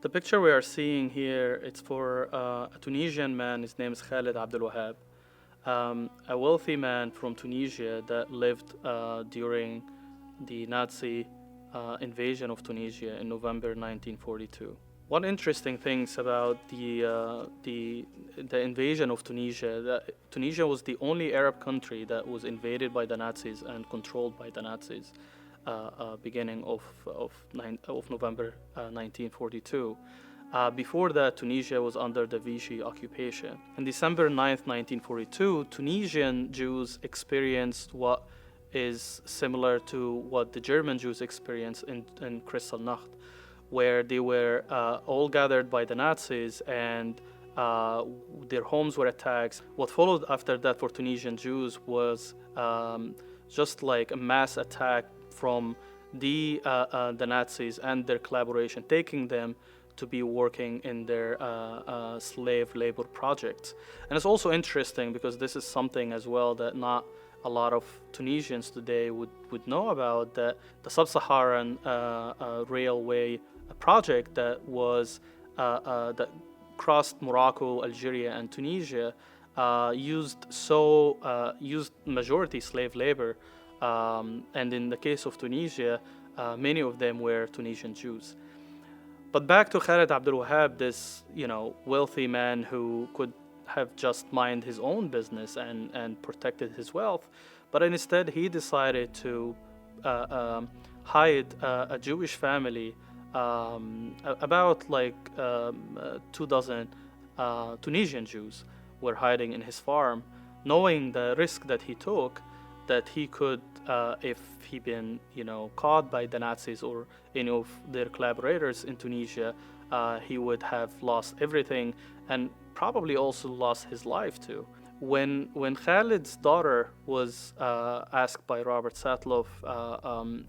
The picture we are seeing here, it's for a Tunisian man. His name is Khaled Abdel Wahab, a wealthy man from Tunisia that lived during the Nazi invasion of Tunisia in November 1942. One interesting things about the invasion of Tunisia, that Tunisia was the only Arab country that was invaded by the Nazis and controlled by the Nazis. Beginning of November 1942. Before that, Tunisia was under the Vichy occupation. On December 9th, 1942, Tunisian Jews experienced what is similar to what the German Jews experienced in Kristallnacht, where they were all gathered by the Nazis and their homes were attacked. What followed after that for Tunisian Jews was just like a mass attack from the Nazis and their collaboration, taking them to be working in their slave labor projects. And it's also interesting because this is something as well that not a lot of Tunisians today would know about, that the Sub-Saharan Railway project that was that crossed Morocco, Algeria, and Tunisia used majority slave labor. And in the case of Tunisia, many of them were Tunisian Jews. But back to Khaled Abdel Wahab, this wealthy man who could have just mind his own business and protected his wealth, but instead he decided to hide a Jewish family, about like 24 Tunisian Jews were hiding in his farm, knowing the risk that he took, that he could, if he been, caught by the Nazis or any of their collaborators in Tunisia, he would have lost everything and probably also lost his life too. When Khalid's daughter was asked by Robert Satloff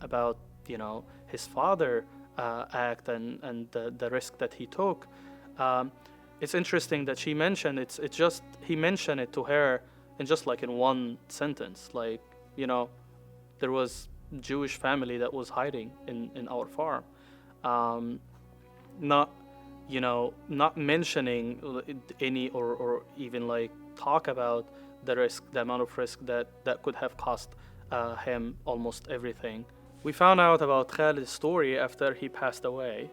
about, his father act and the risk that he took, it's interesting that she mentioned he mentioned it to her in just like in one sentence, like, there was Jewish family that was hiding in our farm. Not mentioning any or even like talk about the risk, the amount of risk that could have cost him almost everything. We found out about Khalid's story after he passed away.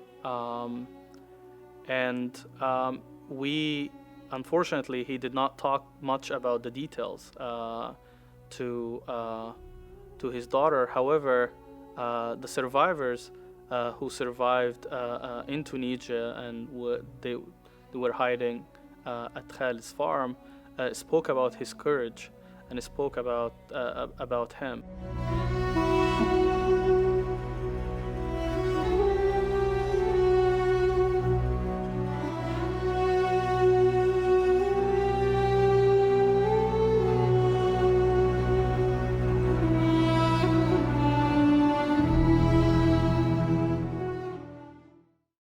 We unfortunately, he did not talk much about the details to his daughter. However, the survivors who survived in Tunisia and they were hiding at Khalid's farm spoke about his courage and spoke about him.